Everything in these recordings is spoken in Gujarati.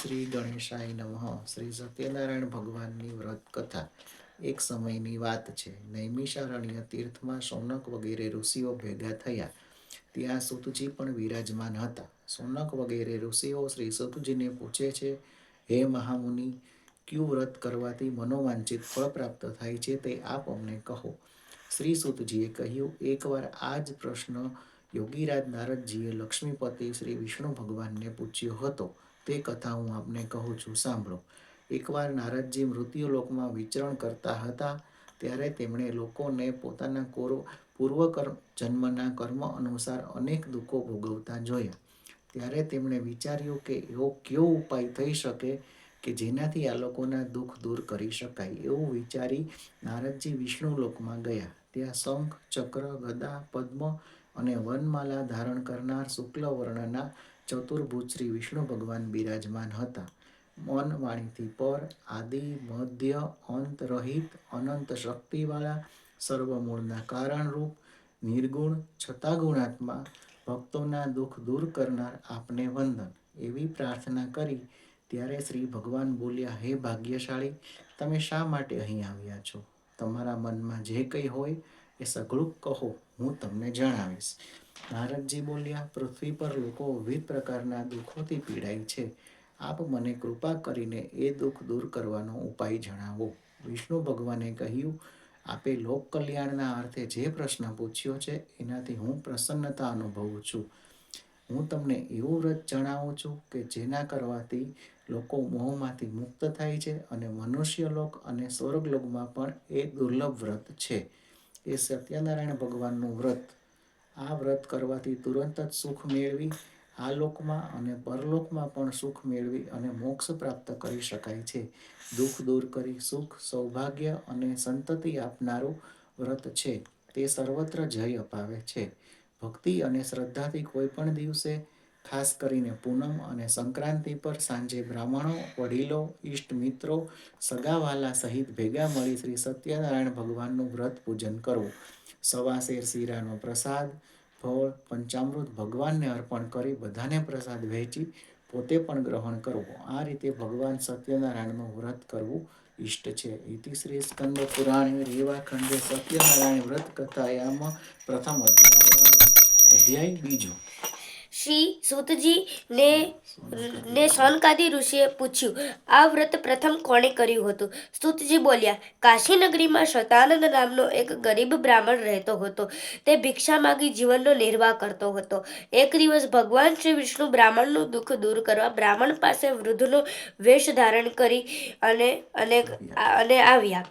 શ્રી ગણેશાય નમઃ. શ્રી સત્યનારાયણ ભગવાનની વ્રત કથા. એક સમયની વાત છે. નૈમિષારણ્ય તીર્થમાં શૌનક વગેરે ઋષિઓ ભેગા થયા. ત્યાં સૂતજી પણ વિરાજમાન હતા. શૌનક વગેરે ઋષિઓ શ્રી સૂતજીને પૂછે છે, હે મહામુનિ, ક્યુ વ્રત કરવાથી મનોવાંછિત ફળ પ્રાપ્ત થાય છે તે આપ અમને કહો. શ્રી સૂતજીએ કહ્યું, એકવાર આ જ પ્રશ્ન યોગીરાજ નારદજીએ લક્ષ્મીપતિ શ્રી વિષ્ણુ ભગવાનને પૂછ્યો હતો. તે કથા હું આપને કહું છું, સાંભળો. એકવાર નારદજી મૃત્યુલોકમાં વિચરણ કરતા હતા. ત્યારે તેમણે લોકોને પોતાના પૂર્વ જન્મના કર્મ અનુસાર અનેક દુઃખો ભોગવતા જોયા. ત્યારે તેમણે વિચાર્યું કે એવો કયો ઉપાય થઈ શકે કે જેનાથી આ લોકોના દુઃખ દૂર કરી શકાય. એવું વિચારી નારદજી વિષ્ણુલોકમાં ગયા. ત્યાં શંખ, ચક્ર, ગદા, પદ્મ અને વનમાલા ધારણ કરનાર શુક્લ વર્ણના ચતુર્ભુજ શ્રી વિષ્ણુ ભગવાન બિરાજમાન હતા. મન વાણીથી પર, આદિ, મધ્ય, અંત રહિત, અનંત શક્તિવાળા, સર્વમૂળના કારણરૂપ, નિર્ગુણ છતાં ગુણાત્મા, ભક્તોના દુઃખ દૂર કરનાર આપને વંદન. એવી પ્રાર્થના કરી ત્યારે શ્રી ભગવાન બોલ્યા, હે ભાગ્યશાળી, તમે શા માટે અહીં આવ્યા છો? તમારા મનમાં જે કંઈ હોય એ સઘળું કહો, હું તમને જણાવીશ. નારદજી બોલ્યા, પૃથ્વી પર લોકો વિવિધ પ્રકારના દુઃખોથી પીડાય છે. આપ મને કૃપા કરીને એ દુઃખ દૂર કરવાનો ઉપાય જણાવો. વિષ્ણુ ભગવાને કહ્યું, આપે લોક કલ્યાણના અર્થે જે પ્રશ્ન પૂછ્યો છે એનાથી હું પ્રસન્નતા અનુભવું છું. હું તમને એવું વ્રત જણાવું છું કે જેના કરવાથી લોકો મોહમાંથી મુક્ત થાય છે અને મનુષ્યલોક અને સ્વર્ગલોકમાં પણ એ દુર્લભ વ્રત છે. એ સત્યનારાયણ ભગવાનનું વ્રત. આ વ્રત કરવાથી તુરંત જ સુખ મેળવી આ લોકમાં અને પરલોકમાં પણ સુખ મેળવી અને મોક્ષ પ્રાપ્ત કરી શકાય છે. દુઃખ દૂર કરી સુખ, સૌભાગ્ય અને સંતતિ આપનારું વ્રત છે. તે સર્વત્ર જય અપાવે છે. ભક્તિ અને શ્રદ્ધાથી કોઈ પણ દિવસે, ખાસ કરીને પૂનમ અને સંક્રાંતિ પર સાંજે બ્રાહ્મણો, વડીલો, ઇષ્ટ મિત્રો, સગાવાલા સહિત ભેગા મળી શ્રી સત્યનારાયણ ભગવાનનું વ્રત પૂજન કરવું. સવા શેર શીરાનો પ્રસાદ, ફળ, પંચામૃત ભગવાનને અર્પણ કરી બધાને પ્રસાદ વહેંચી પોતે પણ ગ્રહણ કરવું. આ રીતે ભગવાન સત્યનારાયણનું વ્રત કરવું ઇષ્ટ છે. ઇતિ શ્રી સ્કંદ પુરાણે રેવાખંડે સત્યનારાયણ વ્રત કથાયામ પ્રથમ અધ્યાય બીજો. શ્રી સૂતજી ને સનકાદિ ઋષિએ પૂછ્યું, આ વ્રત પ્રથમ કોણે કર્યું હતું? સૂતજી બોલ્યા, કાશી નગરીમાં શતાનંદ નામનો એક ગરીબ બ્રાહ્મણ રહેતો હતો. તે ભિક્ષા માગી જીવનનો નિર્વાહ કરતો હતો. એક દિવસ ભગવાન શ્રી વિષ્ણુ બ્રાહ્મણનું દુઃખ દૂર કરવા બ્રાહ્મણ પાસે વૃદ્ધનો વેશ ધારણ કરી અને આવ્યા.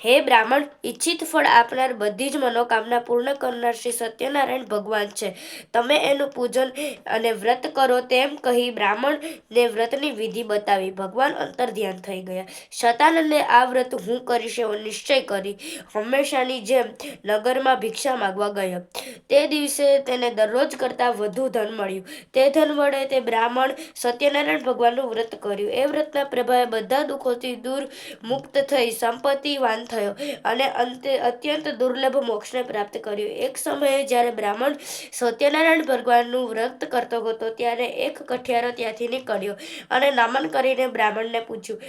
હે બ્રાહ્મણ, ઈચ્છિત ફળ આપનાર, બધી જ મનોકામના પૂર્ણ કરનાર શ્રી સત્યનારાયણ ભગવાન છે. તમે એનું પૂજન અને વ્રત કરો. તેમ કહી બ્રાહ્મણને વ્રતની વિધિ બતાવી ભગવાન અંતર્ધ્યાન થઈ ગયા. શતાનંદે આ વ્રત હું કરીશ એવો નિશ્ચય કરી હંમેશાની જેમ નગરમાં ભિક્ષા માગવા ગયો. તે દિવસે તેને દરરોજ કરતાં વધુ ધન મળ્યું. તે ધન વડે તે બ્રાહ્મણ સત્યનારાયણ ભગવાનનું વ્રત કર્યું. એ વ્રતના પ્રભાવે બધા દુઃખોથી દૂર મુક્ત થઈ સંપત્તિવાન થયો અને અંતે અત્યંત દુર્લભ મોક્ષને પ્રાપ્ત કર્યું. એક સમયે જ્યારે બ્રાહ્મણ સત્યનારાયણ ભગવાનનું વ્રત કરતો હતો ત્યારે એક કઠિયારો ત્યાંથી નીકળ્યો અને નમન કરીને બ્રાહ્મણને પૂછ્યું,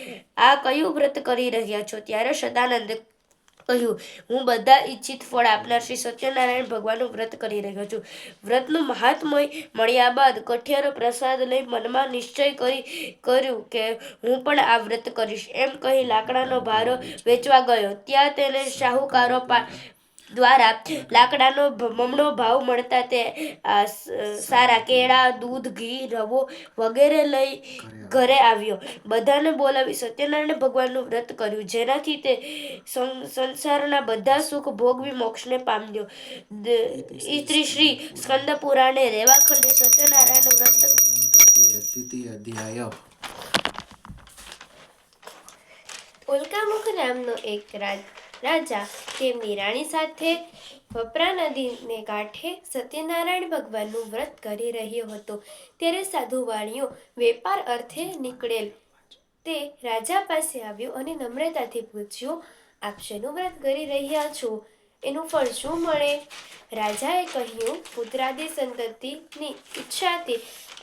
આ કયું વ્રત કરી રહ્યા છો? ત્યારે શતાનંદે કહ્યું, હું બધા ઈચ્છિત ફળ આપનાર શ્રી સત્યનારાયણ ભગવાનનું વ્રત કરી રહ્યો છું. વ્રતનું મહાત્મય મળ્યા બાદ કઠિયારો પ્રસાદ લઈ મનમાં નિશ્ચય કર્યું કે હું પણ આ વ્રત કરીશ. એમ કહી લાકડાનો ભારો વેચવા ગયો. ત્યાં તેને શાહુકારો દ્વારા લાકડાનો બમણો ભાવ મળતા તે સારા કેળા, દૂધ, ઘી, રવો વગેરે લઈ ઘરે આવ્યો. બધાને બોલાવી સત્યનારાયણ ભગવાનનું વ્રત કર્યું, જેનાથી તે સંસારના બધા સુખ ભોગવી મોક્ષને પામ્યો. ઇતિ શ્રી સ્કંદ પુરાણે રેવાખંડે સત્યનારાયણ વ્રત અધ્યાય. ઉલ્કામુખ નામનો એક રાજા તેમની રાણી સાથે વપરા નદીને કાંઠે સત્યનારાયણ ભગવાનનું વ્રત કરી રહ્યો હતો. ત્યારે સાધુ વાણીઓ વેપાર અર્થે નીકળેલ તે રાજા પાસે આવ્યો અને નમ્રતાથી પૂછ્યું, આપ શેનું વ્રત કરી રહ્યા છો? એનું ફળ શું મળે? રાજાએ કહ્યું, પુત્રાદિ સંતતિની ઈચ્છાથી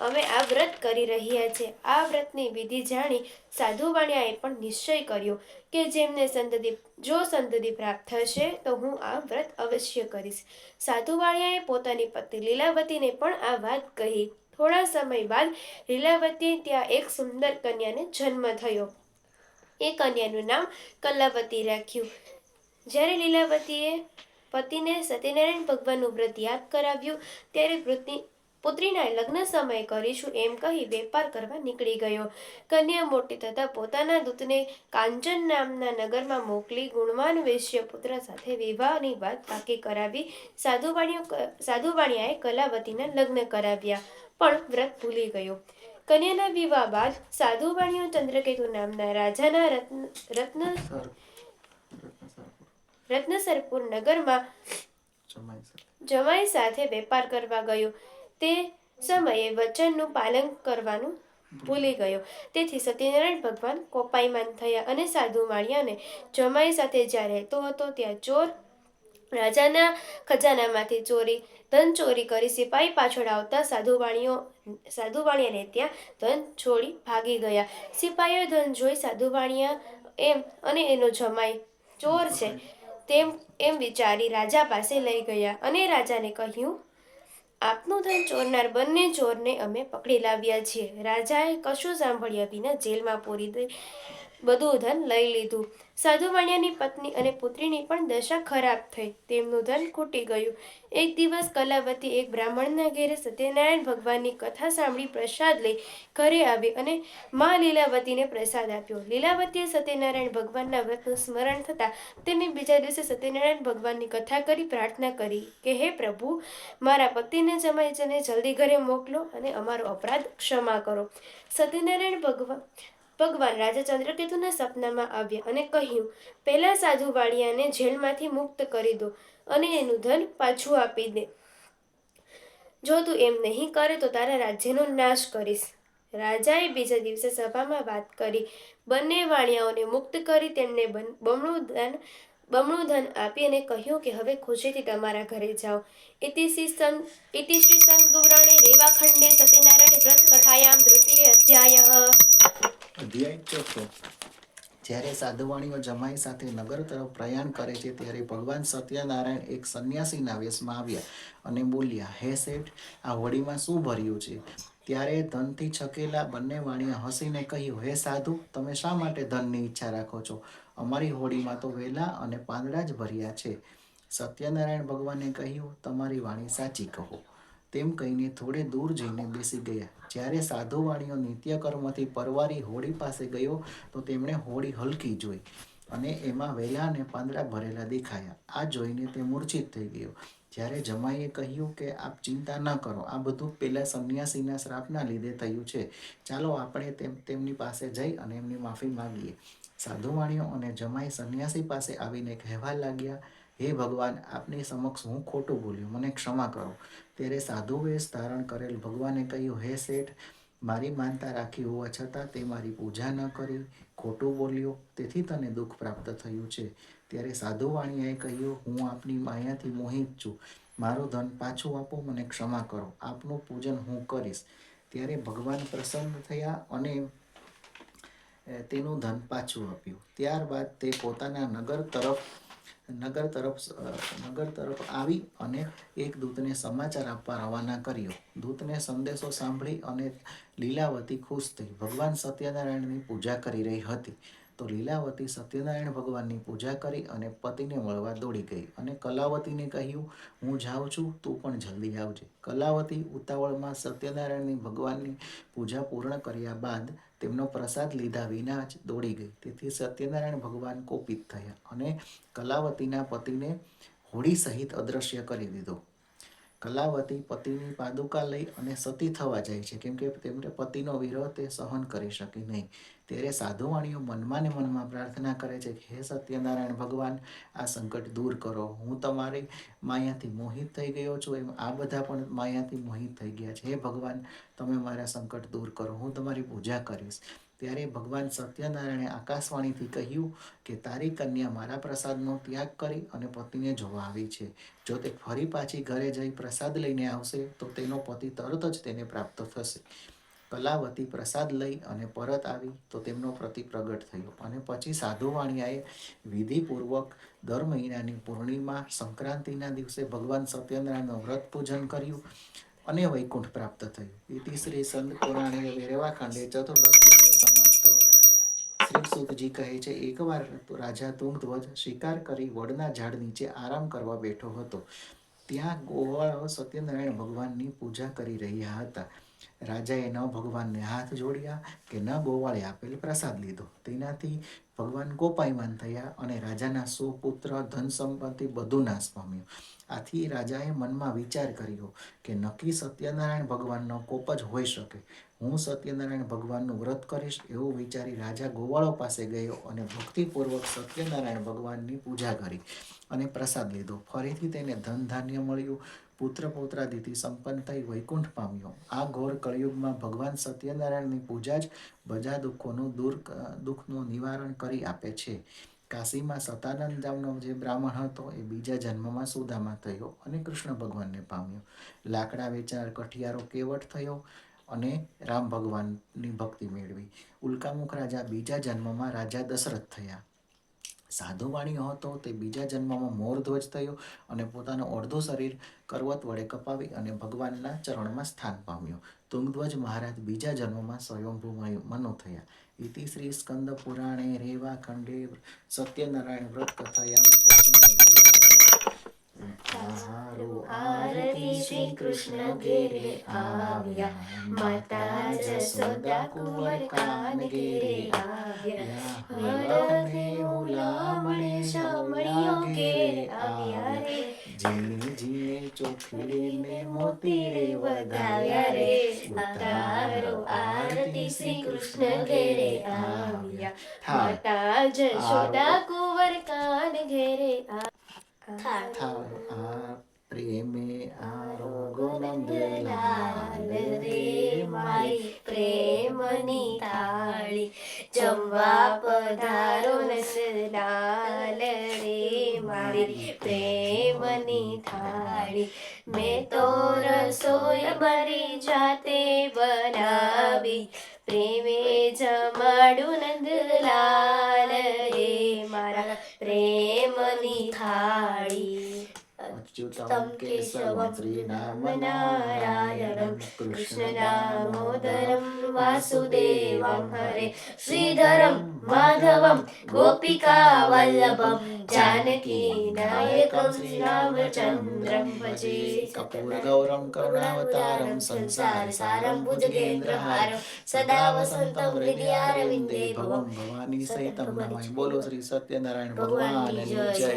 અમે આ વ્રત કરી રહ્યા છે. આ વ્રતની વિધિ જાણી સાધુ વાણિયાએ પણ નિશ્ચય કર્યો કે જો સંતતિ પ્રાપ્ત થશે તો હું આ વ્રત અવશ્ય કરીશ. સાધુ વાણિયાએ પોતાની પત્ની લીલાવતીને પણ આ વાત કહી. થોડા સમય બાદ લીલાવતી ત્યાં એક સુંદર કન્યાને જન્મ થયો. એ કન્યાનું નામ કલાવતી રાખ્યું. જ્યારે લીલાવતીએ પતિને સત્યનારાયણ ભગવાનનું વ્રત યાદ કરાવ્યું ત્યારે પુત્રીના લગ્ન સમય કરીશું એમ કહી વેપાર કરવા નીકળી ગયો. કન્યા મોટી થતાં પોતાના દૂતને કાંચન નામના નગરમાં મોકલી ગુણવાન વેશ્ય પુત્ર સાથે વિવાહની વાત પાકી કરાવી સાધુ વાણિયાએ કલાવતીના લગ્ન કરાવ્યા, પણ વ્રત ભૂલી ગયો. કન્યાના વિવાહ બાદ સાધુ વાણિયો ચંદ્રકેતુ નામના રાજાના રત્નસરપુર નગરમાં જમાઈ સાથે વેપાર કરવા ગયો. તે સમયે વચનનું પાલન કરવાનું ભૂલી ગયો. તેથી સત્યનારાયણ ભગવાન કોપાયમાન થયા અને સાધુ વાણિયાને જમાઈ સાથે જ્યાં રહેતો હતો ત્યાં ચોર રાજાના ખજાનામાંથી ધન ચોરી કરી સિપાહી પાછળ આવતા સાધુ વાણિયાને ત્યાં ધન છોડી ભાગી ગયા. સિપાહીઓ ધન જોઈ સાધુ વાણિયા અને એનો જમાઈ ચોર છે એમ વિચારી રાજા પાસે લઈ ગયા અને રાજાને કહ્યું, આપનું ધન ચોરનાર બંને ચોરને અમે પકડી લાવ્યા છીએ. રાજાએ કશું સાંભળ્યા વિના જેલમાં પૂરી દઈ બધું ધન લઈ લીધું. સાધુ વાણિયાની પત્ની અને પુત્રીની પણ દશા ખરાબ થઈ. તેમનું ધન ખૂટી ગયું. એક દિવસ કલાવતી એક બ્રાહ્મણના ઘેરે સત્યનારાયણ ભગવાનની કથા સાંભળી પ્રસાદ લઈ ઘરે આવી અને મા લીલાવતીને પ્રસાદ આપ્યો. લીલાવતીએ સત્યનારાયણ ભગવાનના વ્રતનું સ્મરણ થતાં તેને બીજા દિવસે સત્યનારાયણ ભગવાનની કથા કરી પ્રાર્થના કરી કે હે પ્રભુ, મારા પતિને જમાઈને જલ્દી ઘરે મોકલો અને અમારો અપરાધ ક્ષમા કરો. સત્યનારાયણ ભગવાન રાજા ચંદ્રકેતુના સપનામાં આવ્યા અને કહ્યું, પહેલા સાધુ વાણિયાને જેલમાંથી મુક્ત કરી દો અને એનું ધન પાછું આપી દે. જો તું એમ નહીં કરે તો તારા રાજ્યનો નાશ કરીશ. રાજાએ બીજા દિવસે સભામાં વાત કરી. બંને વાણિયાઓને મુક્ત કરી તેમને બમણું ધન આપી અને કહ્યું કે હવે ખુશીથી તમારા ઘરે જાઓ. ઇતિ શ્રી સંત ગૌરાણે રેવાખંડે સત્યનારાયણ વ્રત કથાયામ તૃતીય અધ્યાયઃ. અધ્યાય ચોથો. જ્યારે સાધુવાણીઓ જમાઈ સાથે નગર તરફ પ્રયાણ કરે છે ત્યારે ભગવાન સત્યનારાયણ એક સંન્યાસીના વેશમાં આવ્યા અને બોલ્યા, હે શેઠ, આ હોડીમાં શું ભર્યું છે? ત્યારે ધનથી છકેલા બંને વાણિયા હસીને કહ્યું, હે સાધુ, તમે શા માટે ધનની ઈચ્છા રાખો છો? અમારી હોડીમાં તો વેલા અને પાંદડા જ ભર્યા છે. સત્યનારાયણ ભગવાને કહ્યું, તમારી વાણી સાચી કહો. તેમ કહીને થોડે દૂર જઈને બેસી ગયા. જ્યારે સાધુ વાણીઓ નિત્યકર્મથી પરવારી હોડી પાસે ગયો તો તેમણે હોડી હલકી જોઈ અને એમાં વેલા અને પાંદડા ભરેલા દેખાયા. આ જોઈને તે મૂર્છિત થઈ ગયો. જ્યારે જમાઈએ કહ્યું કે આપ ચિંતા ન કરો, આ બધું પેલા સંન્યાસીના શ્રાપના લીધે થયું છે. ચાલો આપણે તેમની પાસે જઈ અને એમની માફી માંગીએ. સાધુ વાણીઓ અને જમાઈ સંન્યાસી પાસે આવીને કહેવા લાગ્યા, હે ભગવાન, આપની સમક્ષ હું ખોટું બોલ્યો, મને ક્ષમા કરો. ત્યારે સાધુ વેશ ધારણ કરેલ ભગવાને કહ્યું, હે શેઠ, મારી માનતા રાખી હોવા છતાં તે મારી પૂજા ન કરી, ખોટું બોલ્યો, તેથી તને દુઃખ પ્રાપ્ત થયું છે. ત્યારે સાધુ વાણિયાએ કહ્યું, હું આપની માયાથી મોહિત છું, મારું ધન પાછું આપો, મને ક્ષમા કરો, આપનું પૂજન હું કરીશ. ત્યારે ભગવાન પ્રસન્ન થયા અને તેનું ધન પાછું આપ્યું. ત્યારબાદ તે પોતાના નગર તરફ આવી અને એક દૂતને સમાચાર આપવા રવાના કર્યો. દૂતને સંદેશો સાંભળી અને લીલાવતી ખુશ થઈ. ભગવાન સત્યનારાયણની પૂજા કરી રહી હતી તો લીલાવતી સત્યનારાયણ ભગવાનની પૂજા કરી અને પતિને મળવા દોડી ગઈ અને કલાવતીને કહ્યું, હું જાઉં છું, તું પણ જલ્દી આવજે. કલાવતી ઉતાવળમાં સત્યનારાયણ ભગવાનની પૂજા પૂર્ણ કર્યા બાદ તેમનો પ્રસાદ લીધા વિના જ દોડી ગઈ. તેથી સત્યનારાયણ ભગવાન કોપિત થયા અને કલાવતીના પતિને હોડી સહિત અદ્રશ્ય કરી દીધો. કલાવતી પતિની પાદુકા લઈ અને સતી થવા જાય છે, કેમ કે તેમને પતિનો વિરહ તે સહન કરી શકી નહીં. ત્યારે સાધુવાણીઓ મનમાં ને મનમાં પ્રાર્થના કરે છે કે હે સત્યનારાયણ ભગવાન, આ સંકટ દૂર કરો. હું તમારી માયાથી મોહિત થઈ ગયો છું, એમ આ બધા પણ માયાથી મોહિત થઈ ગયા છે. હે ભગવાન, તમે મારા સંકટ દૂર કરો, હું તમારી પૂજા કરીશ. ત્યારે ભગવાન સત્યનારાયણે આકાશવાણીથી કહ્યું કે તારી કન્યા મારા પ્રસાદનો ત્યાગ કરી અને પતિને જોવા આવી છે. જો તે ફરી પાછી ઘરે જઈ પ્રસાદ લઈને આવશે તો તેનો પતિ તરત જ તેને પ્રાપ્ત થશે. કલાવતી પ્રસાદ લઈ અને પરત આવી તો તેમનો પતિ પ્રગટ થયો. અને પછી સાધુવાણિયાએ વિધિપૂર્વક દર મહિનાની પૂર્ણિમા સંક્રાંતિના દિવસે ભગવાન સત્યનારાયણનું વ્રત પૂજન કર્યું અને વૈકુંઠ પ્રાપ્ત થયું. ઇતિ શ્રી સંત પુરાણે વેરેવાખંડે ચતુર્થ સમાપ્તો. શ્રી સુતજી કહે છે, એકવાર રાજા તુંગધ્વજ શિકાર કરી વડના ઝાડ નીચે આરામ કરવા બેઠો હતો. ત્યાં ગોવાળો સત્યનારાયણ ભગવાનની પૂજા કરી રહ્યા હતા. રાજાએ ન ભગવાનને હાથ જોડ્યા કે ન ગોવાળે આપેલ પ્રસાદ લીધો. તેનાથી ભગવાન કોપાયમાન થયા અને રાજાના સુપુત્ર ધન સંપત્તિ બધું નાશ પામ્યું. આથી રાજાએ મનમાં વિચાર કર્યો કે નક્કી સત્યનારાયણ ભગવાનનો કોપ જ હોઈ શકે. હું સત્યનારાયણ ભગવાનનું વ્રત કરીશ એવું વિચારી રાજા ગોવાળો પાસે ગયો અને ભક્તિપૂર્વક સત્યનારાયણ ભગવાનની પૂજા કરી અને પ્રસાદ લીધો. ફરીથી તેને ધન ધાન્ય મળ્યું, પુત્ર પૌત્રાદિથી સંપન્ન થઈ વૈકુંઠ પામ્યો. આ ઘોર કળિયુગમાં ભગવાન સત્યનારાયણની પૂજા જ બધા દુઃખનું નિવારણ કરી આપે છે. કાશીમાં સતાનંદ નામનો જે બ્રાહ્મણ હતો એ બીજા જન્મમાં સુદામા થયો અને કૃષ્ણ ભગવાનને પામ્યો. લાકડા વેચનાર કઠિયારો કેવટ થયો અને રામ ભગવાનની ભક્તિ મેળવી. ઉલ્કામુખ રાજા બીજા જન્મમાં રાજા દશરથ થયા. સાધુવાણીઓ હતો તે બીજા જન્મમાં મોરધ્વજ થયો અને પોતાનું અડધું શરીર કરવત વડે કપાવી અને ભગવાનના ચરણમાં સ્થાન પામ્યો. તુંગધ્વજ મહારાજ બીજા જન્મમાં સ્વયંભૂ મનુ થયા. ઇતિ શ્રી સ્કંદ પુરાણે રેવાખંડે સત્યનારાયણ વ્રત કથાયામ આરતી શ્રી કૃષ્ણ ઘેરે આવ્યા, માતા જશોદા કુંવર કાન ઘેરે આવ્યા, હરખે હુલામણે શામળિયો ઘેરે આવ્યા રે, જીને જીને ચોખડીને મોતી રે વધાવ્યા રે, ઉતારો આરતી શ્રી કૃષ્ણ ઘેરે આવ્યા, માતા જશોદા કુંવર કાન ઘેરે પ્રેમે આરોગો નંદલાલ રે, મારી પ્રેમની થાળી જમવા પધારો નંદલાલ રે, મારી પ્રેમની થાળી મેં તો રસોઈ મારી જાતે બનાવી, પ્રેમે જમાડું નંદલાલ રે, મારા પ્રેમની થાળી. અચ્યુતમ કેશવમ શ્રીનામ નારાયણમ કૃષ્ણ દામોદરમ વાસુદેવમ હરે, શ્રીધરમ માધવમ ગોપિકા વલ્લભમ, જાનકી નાયકમ શ્રી રામચંદ્રમ ભજે. કપૂર ગૌરમ કરુણાવતારમ સંસાર સારમ ભુજગેન્દ્રહારમ સદા વસંતમ હૃદયારવિંદે ભવમ ભવાની સહિતમ નમામિ. બોલો શ્રી સત્યનારાયણ ભગવાનની જય.